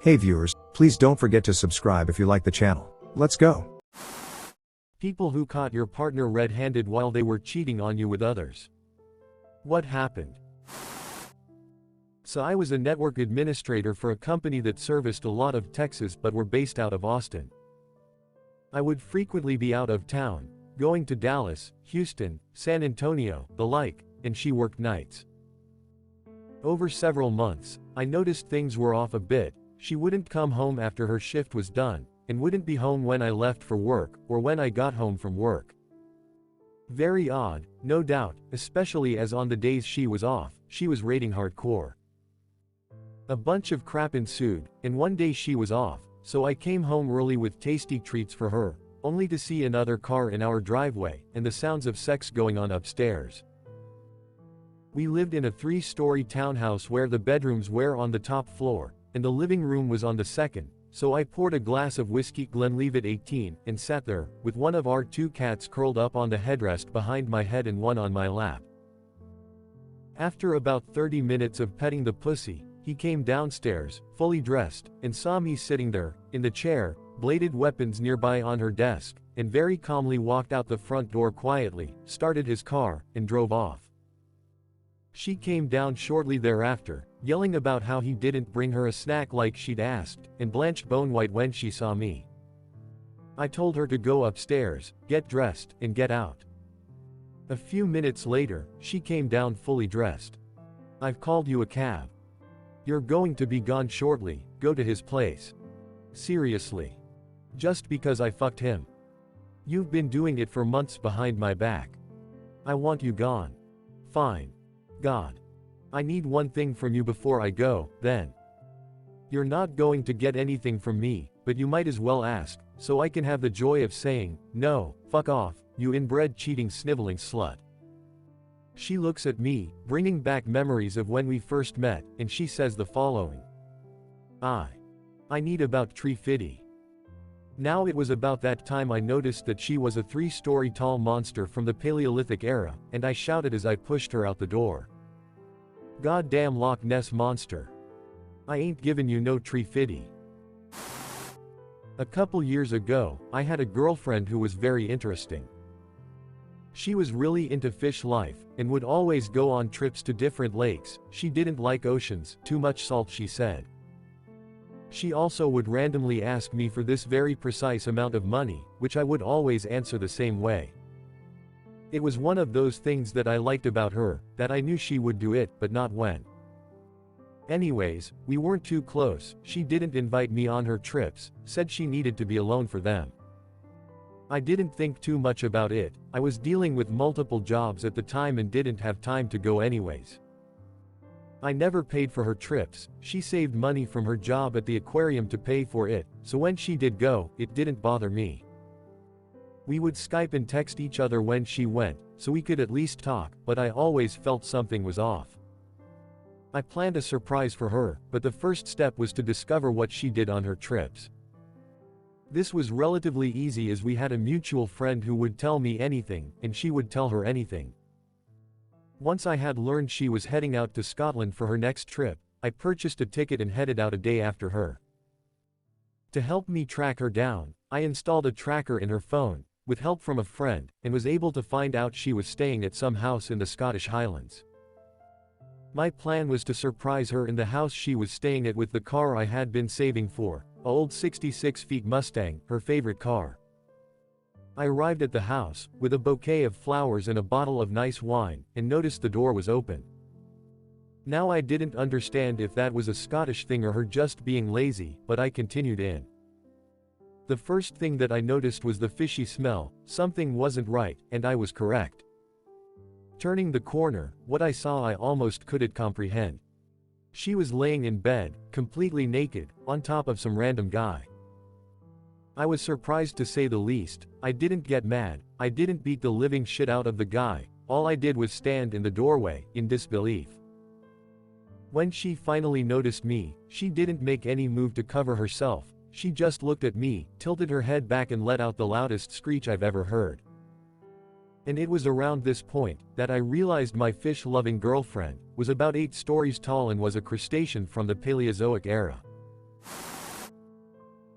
Hey viewers, please don't forget to subscribe if you like the channel. Let's go. People who caught your partner red-handed while they were cheating on you with others. What happened? So I was a network administrator for a company that serviced a lot of Texas but were based out of Austin. I would frequently be out of town, going to Dallas, Houston, San Antonio, the like, and she worked nights. Over several months, I noticed things were off a bit. She wouldn't come home after her shift was done, and wouldn't be home when I left for work, or when I got home from work. Very odd, no doubt, especially as on the days she was off, she was raiding hardcore. A bunch of crap ensued, and one day she was off, so I came home early with tasty treats for her, only to see another car in our driveway, and the sounds of sex going on upstairs. We lived in a 3-story townhouse where the bedrooms were on the top floor, and the living room was on the second, so I poured a glass of whiskey Glenlivet 18, and sat there, with one of our 2 cats curled up on the headrest behind my head and one on my lap. After about 30 minutes of petting the pussy, he came downstairs, fully dressed, and saw me sitting there, in the chair, bladed weapons nearby on her desk, and very calmly walked out the front door quietly, started his car, and drove off. She came down shortly thereafter, yelling about how he didn't bring her a snack like she'd asked, and blanched bone-white when she saw me. I told her to go upstairs, get dressed, and get out. A few minutes later, she came down fully dressed. "I've called you a cab. You're going to be gone shortly, go to his place." Seriously. Just because I fucked him. You've been doing it for months behind my back. I want you gone. Fine. God. I need one thing from you before I go, then. You're not going to get anything from me, but you might as well ask, so I can have the joy of saying, "No, fuck off, you inbred cheating sniveling slut." She looks at me, bringing back memories of when we first met, and she says the following. I need about $350. Now it was about that time I noticed that she was a 3-story tall monster from the Paleolithic era, and I shouted as I pushed her out the door. "Goddamn Loch Ness monster. I ain't giving you no $350. A couple years ago, I had a girlfriend who was very interesting. She was really into fish life, and would always go on trips to different lakes. She didn't like oceans, too much salt, she said. She also would randomly ask me for this very precise amount of money, which I would always answer the same way. It was one of those things that I liked about her, that I knew she would do it, but not when. Anyways, we weren't too close, she didn't invite me on her trips, said she needed to be alone for them. I didn't think too much about it, I was dealing with multiple jobs at the time and didn't have time to go anyways. I never paid for her trips, she saved money from her job at the aquarium to pay for it, so when she did go, it didn't bother me. We would Skype and text each other when she went, so we could at least talk, but I always felt something was off. I planned a surprise for her, but the first step was to discover what she did on her trips. This was relatively easy as we had a mutual friend who would tell me anything, and she would tell her anything. Once I had learned she was heading out to Scotland for her next trip, I purchased a ticket and headed out a day after her. To help me track her down, I installed a tracker in her phone, with help from a friend, and was able to find out she was staying at some house in the Scottish Highlands. My plan was to surprise her in the house she was staying at with the car I had been saving for, an old 66 feet Mustang, her favorite car. I arrived at the house, with a bouquet of flowers and a bottle of nice wine, and noticed the door was open. Now I didn't understand if that was a Scottish thing or her just being lazy, but I continued in. The first thing that I noticed was the fishy smell, something wasn't right, and I was correct. Turning the corner, what I saw I almost couldn't comprehend. She was laying in bed, completely naked, on top of some random guy. I was surprised to say the least. I didn't get mad, I didn't beat the living shit out of the guy, all I did was stand in the doorway, in disbelief. When she finally noticed me, she didn't make any move to cover herself, she just looked at me, tilted her head back and let out the loudest screech I've ever heard. And it was around this point that I realized my fish-loving girlfriend was about 8 stories tall and was a crustacean from the Paleozoic era.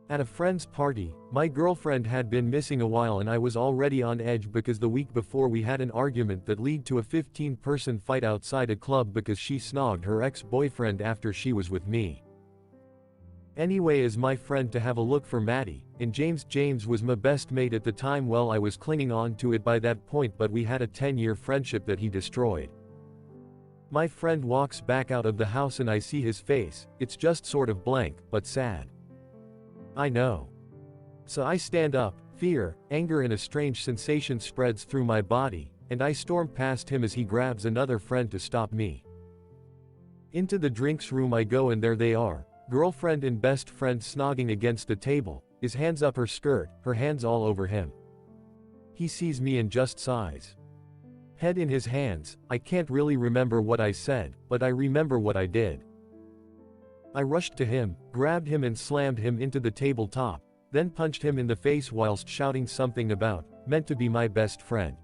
At a friend's party, my girlfriend had been missing a while and I was already on edge because the week before we had an argument that led to a 15-person fight outside a club because she snogged her ex-boyfriend after she was with me. Anyway, as my friend to have a look for Maddie, and James was my best mate at the time. Well, I was clinging on to it by that point, but we had a 10-year friendship that he destroyed. My friend walks back out of the house and I see his face, it's just sort of blank, but sad. I know. So I stand up, fear, anger and a strange sensation spreads through my body, and I storm past him as he grabs another friend to stop me. Into the drinks room I go and there they are, girlfriend and best friend snogging against the table, his hands up her skirt, her hands all over him. He sees me and just sighs. Head in his hands, I can't really remember what I said, but I remember what I did. I rushed to him, grabbed him and slammed him into the tabletop, then punched him in the face whilst shouting something about, meant to be my best friend.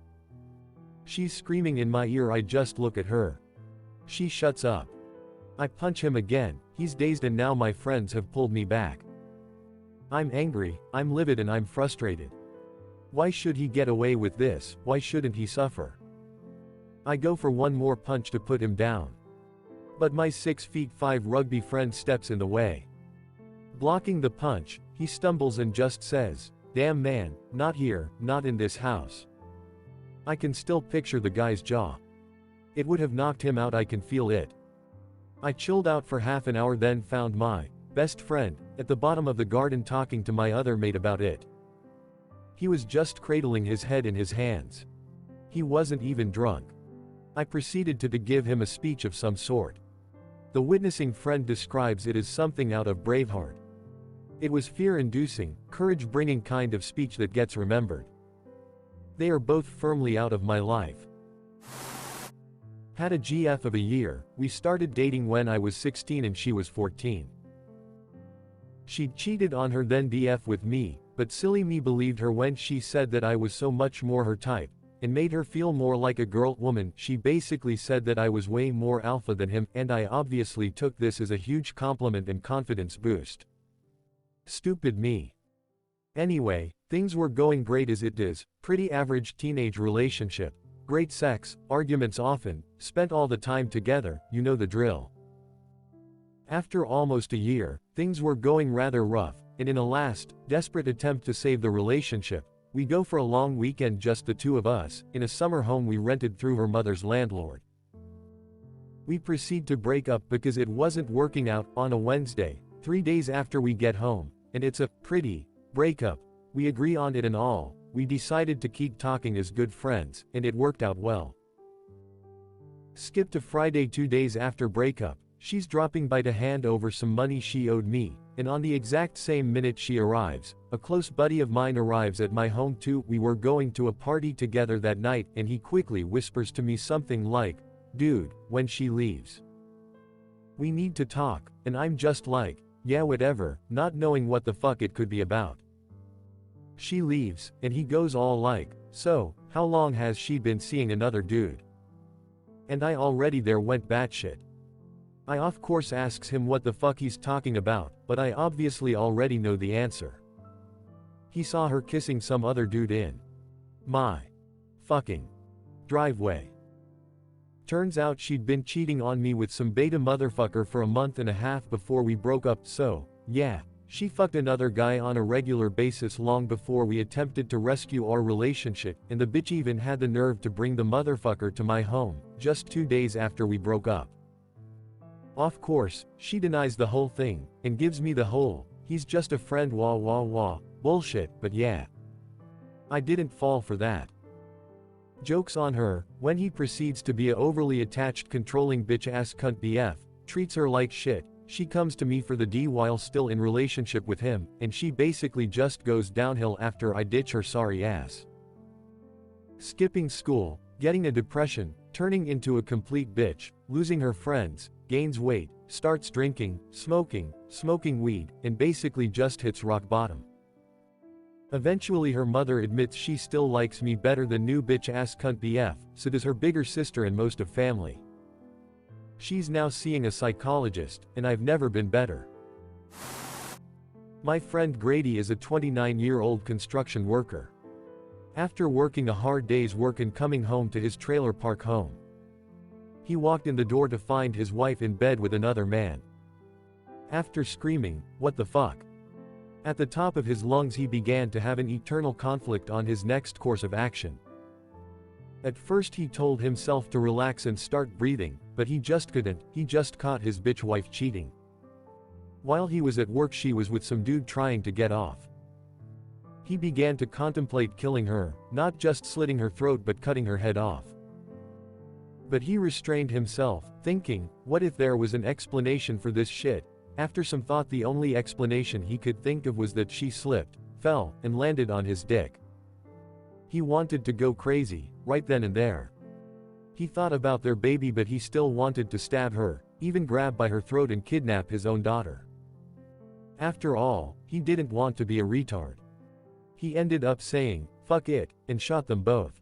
She's screaming in my ear, I just look at her. She shuts up. I punch him again, he's dazed and now my friends have pulled me back. I'm angry, I'm livid and I'm frustrated. Why should he get away with this, why shouldn't he suffer? I go for one more punch to put him down. But my 6'5" rugby friend steps in the way. Blocking the punch, he stumbles and just says, "Damn man, not here, not in this house." I can still picture the guy's jaw. It would have knocked him out, I can feel it. I chilled out for half an hour, then found my best friend at the bottom of the garden talking to my other mate about it. He was just cradling his head in his hands. He wasn't even drunk. I proceeded to give him a speech of some sort. The witnessing friend describes it as something out of Braveheart. It was fear-inducing, courage-bringing kind of speech that gets remembered. They are both firmly out of my life. Had a GF of a year, we started dating when I was 16 and she was 14. She'd cheated on her then BF with me, but silly me believed her when she said that I was so much more her type, and made her feel more like a girl woman. She basically said that I was way more alpha than him, and I obviously took this as a huge compliment and confidence boost. Stupid me. Anyway, things were going great as it is, pretty average teenage relationship, great sex, arguments often, spent all the time together, you know the drill. After almost a year, things were going rather rough, and in a last, desperate attempt to save the relationship, we go for a long weekend, just the two of us, in a summer home we rented through her mother's landlord. We proceed to break up because it wasn't working out. On a Wednesday, 3 days after we get home, and it's a pretty breakup. We agree on it and all, we decided to keep talking as good friends, and it worked out well. Skip to Friday, 2 days after breakup, she's dropping by to hand over some money she owed me, and on the exact same minute she arrives, a close buddy of mine arrives at my home too. We were going to a party together that night, and he quickly whispers to me something like, "Dude," when she leaves. "We need to talk," and I'm just like, yeah whatever, not knowing what the fuck it could be about. She leaves, and he goes all like, "So, how long has she been seeing another dude?" And I already there went batshit. I of course asks him what the fuck he's talking about, but I obviously already know the answer. He saw her kissing some other dude in my fucking driveway. Turns out she'd been cheating on me with some beta motherfucker for a month and a half before we broke up, so, yeah, she fucked another guy on a regular basis long before we attempted to rescue our relationship, and the bitch even had the nerve to bring the motherfucker to my home, just 2 days after we broke up. Of course, she denies the whole thing, and gives me the whole, "He's just a friend wah wah wah," bullshit, but yeah. I didn't fall for that. Joke's on her, when he proceeds to be a overly attached controlling bitch ass cunt BF, treats her like shit, she comes to me for the D while still in relationship with him, and she basically just goes downhill after I ditch her sorry ass. Skipping school, getting a depression, turning into a complete bitch, losing her friends, gains weight, starts drinking, smoking weed, and basically just hits rock bottom. Eventually her mother admits she still likes me better than new bitch ass cunt BF, so does her bigger sister and most of family. She's now seeing a psychologist, and I've never been better. My friend Grady is a 29-year-old construction worker. After working a hard day's work and coming home to his trailer park home, he walked in the door to find his wife in bed with another man. After screaming, "What the fuck?" at the top of his lungs, he began to have an eternal conflict on his next course of action. At first he told himself to relax and start breathing, but he just couldn't. He just caught his bitch wife cheating. While he was at work, she was with some dude trying to get off. He began to contemplate killing her, not just slitting her throat but cutting her head off. But he restrained himself, thinking, what if there was an explanation for this shit? After some thought, the only explanation he could think of was that she slipped, fell, and landed on his dick. He wanted to go crazy, right then and there. He thought about their baby, but he still wanted to stab her, even grab by her throat and kidnap his own daughter. After all, he didn't want to be a retard. He ended up saying, "Fuck it," and shot them both.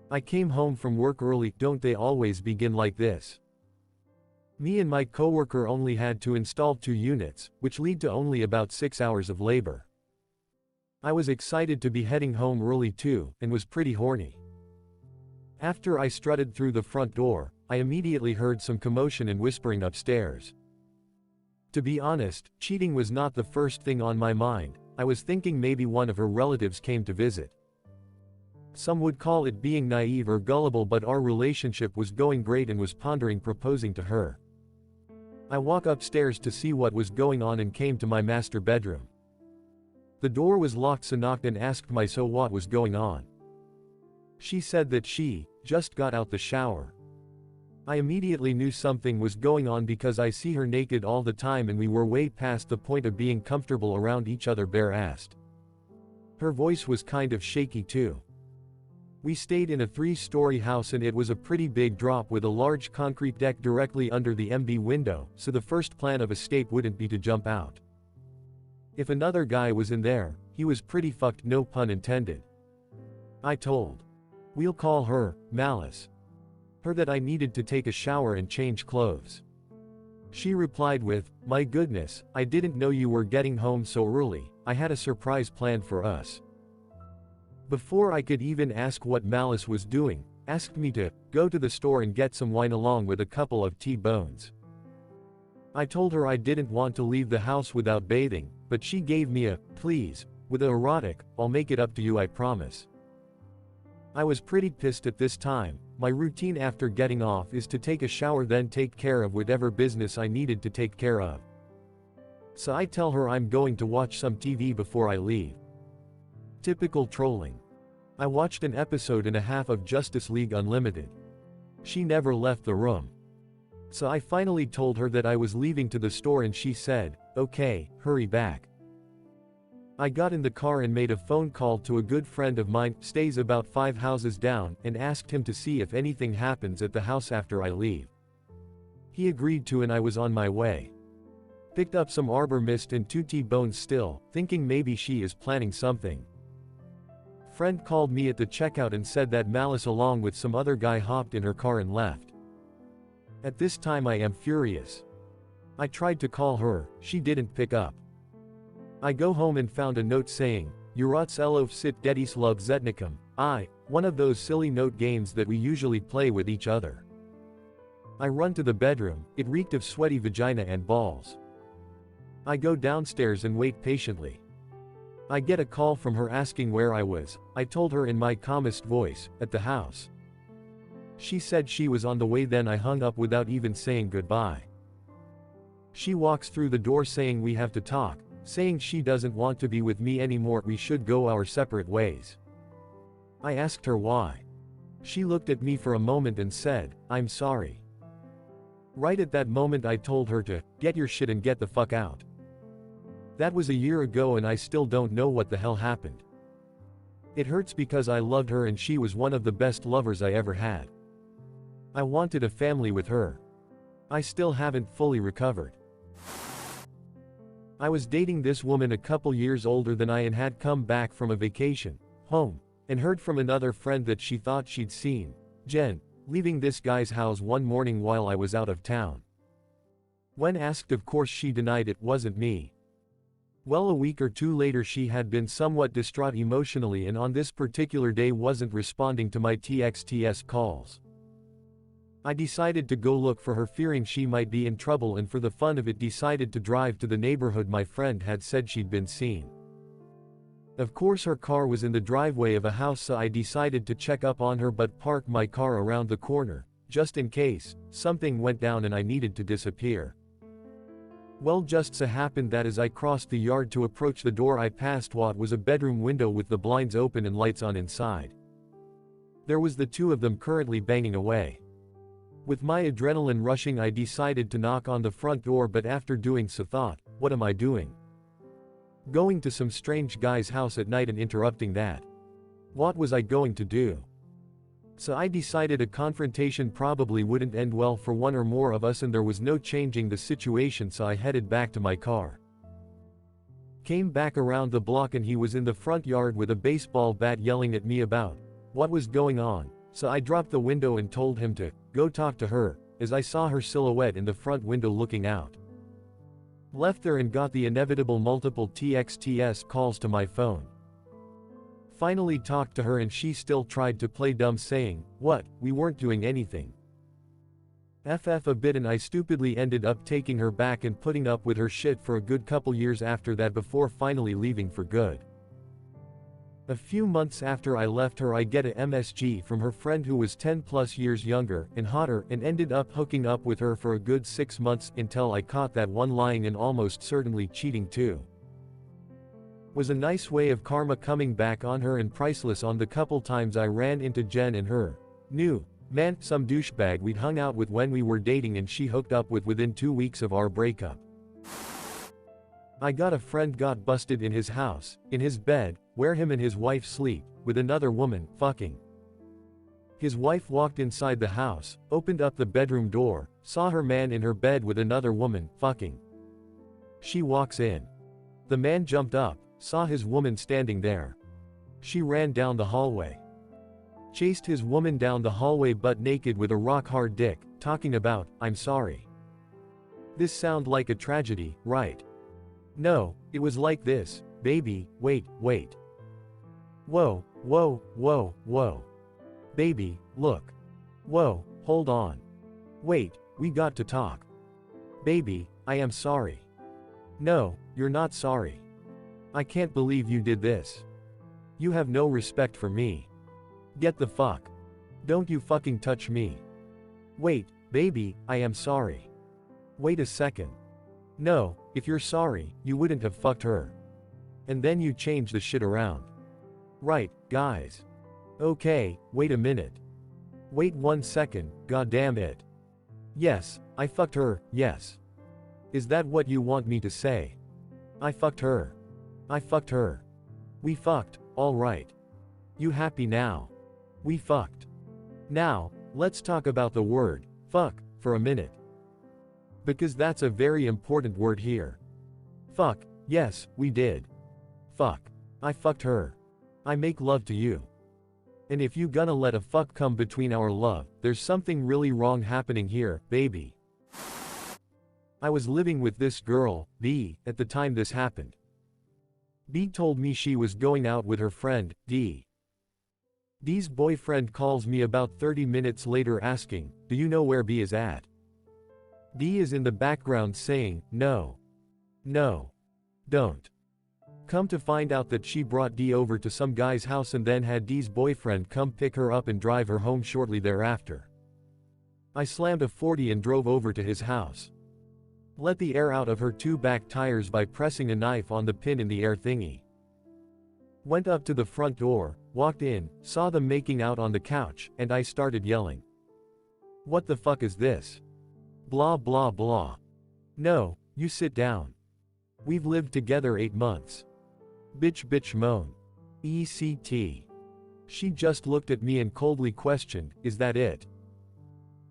I came home from work early. Don't they always begin like this? Me and my coworker only had to install 2 units, which lead to only about 6 hours of labor. I was excited to be heading home early too, and was pretty horny. After I strutted through the front door, I immediately heard some commotion and whispering upstairs. To be honest, cheating was not the first thing on my mind. I was thinking maybe one of her relatives came to visit. Some would call it being naive or gullible, but our relationship was going great and was pondering proposing to her. I walked upstairs to see what was going on and came to my master bedroom. The door was locked, so knocked and asked so what was going on. She said that she just got out the shower. I immediately knew something was going on because I see her naked all the time and we were way past the point of being comfortable around each other bare-assed. Her voice was kind of shaky too. We stayed in a 3-story house and it was a pretty big drop with a large concrete deck directly under the MB window, so the first plan of escape wouldn't be to jump out. If another guy was in there, he was pretty fucked, no pun intended. I told, we'll call her Malice, her that I needed to take a shower and change clothes. She replied with, "My goodness, I didn't know you were getting home so early. I had a surprise planned for us." Before I could even ask what Malice was doing, asked me to go to the store and get some wine along with a couple of T-bones. I told her I didn't want to leave the house without bathing, but she gave me a please with a erotic, "I'll make it up to you, I promise." I was pretty pissed at this time. My routine after getting off is to take a shower, then take care of whatever business I needed to take care of. So I tell her I'm going to watch some TV before I leave. Typical trolling. I watched an episode and a half of Justice League Unlimited. She never left the room. So I finally told her that I was leaving to the store and she said, "Okay, hurry back." I got in the car and made a phone call to a good friend of mine, stays about 5 houses down, and asked him to see if anything happens at the house after I leave. He agreed to and I was on my way. Picked up some Arbor Mist and 2 T-bones still, thinking maybe she is planning something. Friend called me at the checkout and said that Malice along with some other guy hopped in her car and left. At this time I am furious. I tried to call her, she didn't pick up. I go home and found a note saying, "Urats elov sit dedis love zetnikum." One of those silly note games that we usually play with each other. I run to the bedroom, it reeked of sweaty vagina and balls. I go downstairs and wait patiently. I get a call from her asking where I was. I told her in my calmest voice, at the house. She said she was on the way, then I hung up without even saying goodbye. She walks through the door saying we have to talk, saying she doesn't want to be with me anymore, we should go our separate ways. I asked her why. She looked at me for a moment and said, "I'm sorry." Right at that moment I told her to get your shit and get the fuck out. That was a year ago and I still don't know what the hell happened. It hurts because I loved her and she was one of the best lovers I ever had. I wanted a family with her. I still haven't fully recovered. I was dating this woman a couple years older than I and had come back from a vacation home and heard from another friend that she thought she'd seen Jen leaving this guy's house one morning while I was out of town. When asked, of course she denied it wasn't me. Well, a week or two later she had been somewhat distraught emotionally and on this particular day wasn't responding to my TXTS calls. I decided to go look for her, fearing she might be in trouble, and for the fun of it decided to drive to the neighborhood my friend had said she'd been seen. Of course her car was in the driveway of a house, so I decided to check up on her but parked my car around the corner, just in case something went down and I needed to disappear. Well, just so happened that as I crossed the yard to approach the door I passed what was a bedroom window with the blinds open and lights on inside. There was the two of them currently banging away. With my adrenaline rushing I decided to knock on the front door, but after doing so thought, what am I doing? Going to some strange guy's house at night and interrupting that? What was I going to do? So I decided a confrontation probably wouldn't end well for one or more of us and there was no changing the situation, so I headed back to my car. Came back around the block and he was in the front yard with a baseball bat yelling at me about what was going on, so I dropped the window and told him to go talk to her, as I saw her silhouette in the front window looking out. Left there and got the inevitable multiple TXTS calls to my phone. Finally talked to her and she still tried to play dumb, saying, "What, we weren't doing anything." FF a bit, and I stupidly ended up taking her back and putting up with her shit for a good couple years after that before finally leaving for good. A few months after I left her I get a MSG from her friend who was 10 plus years younger and hotter and ended up hooking up with her for a good 6 months until I caught that one lying and almost certainly cheating too. Was a nice way of karma coming back on her and priceless on the couple times I ran into Jen and her new man, some douchebag we'd hung out with when we were dating and she hooked up with within 2 weeks of our breakup. I got a friend got busted in his house, in his bed, where him and his wife sleep, with another woman, fucking. His wife walked inside the house, opened up the bedroom door, saw her man in her bed with another woman, fucking. She walks in. The man jumped up, saw his woman standing there. She ran down the hallway. Chased his woman down the hallway butt naked with a rock-hard dick, talking about, "I'm sorry." This sound like a tragedy, right? No, it was like this, baby, wait. Whoa, whoa, whoa, whoa. Baby, look. Whoa, hold on. Wait, we got to talk. Baby, I am sorry. No, you're not sorry. I can't believe you did this. You have no respect for me. Get the fuck. Don't you fucking touch me. Wait, baby, I am sorry. Wait a second. No, if you're sorry, you wouldn't have fucked her. And then you change the shit around. Right, guys. Okay, wait a minute. Wait 1 second, goddamn it. Yes, I fucked her, yes. Is that what you want me to say? I fucked her. I fucked her. We fucked, alright. You happy now? We fucked. Now, let's talk about the word, fuck, for a minute. Because that's a very important word here. Fuck, yes, we did. Fuck. I fucked her. I make love to you. And if you gonna let a fuck come between our love, there's something really wrong happening here, baby. I was living with this girl, B, at the time this happened. B told me she was going out with her friend, D. D's boyfriend calls me about 30 minutes later asking, "Do you know where B is at?" D is in the background saying, "No. No. Don't." Come to find out that she brought D over to some guy's house and then had D's boyfriend come pick her up and drive her home shortly thereafter. I slammed a 40 and drove over to his house. Let the air out of her 2 back tires by pressing a knife on the pin in the air thingy. Went up to the front door, walked in, saw them making out on the couch, and I started yelling. "What the fuck is this? Blah blah blah. No, you sit down. We've lived together 8 months. Bitch moan. ECT. She just looked at me and coldly questioned, "Is that it?"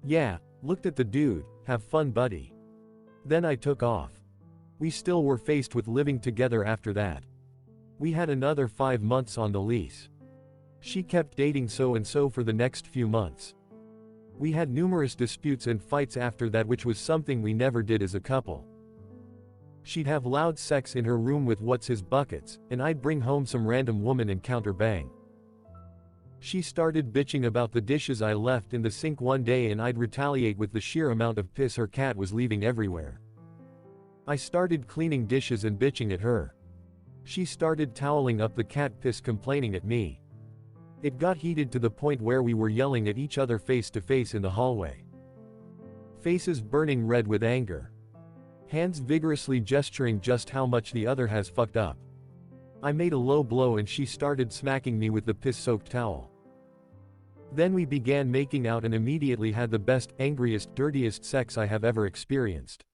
Yeah, looked at the dude, "Have fun buddy." Then I took off. We still were faced with living together after that. We had another 5 months on the lease. She kept dating so-and-so for the next few months. We had numerous disputes and fights after that, which was something we never did as a couple. She'd have loud sex in her room with what's his buckets, and I'd bring home some random woman and counter bang. She started bitching about the dishes I left in the sink one day, and I'd retaliate with the sheer amount of piss her cat was leaving everywhere. I started cleaning dishes and bitching at her. She started toweling up the cat piss, complaining at me. It got heated to the point where we were yelling at each other face to face in the hallway. Faces burning red with anger. Hands vigorously gesturing just how much the other has fucked up. I made a low blow and she started smacking me with the piss-soaked towel. Then we began making out and immediately had the best, angriest, dirtiest sex I have ever experienced.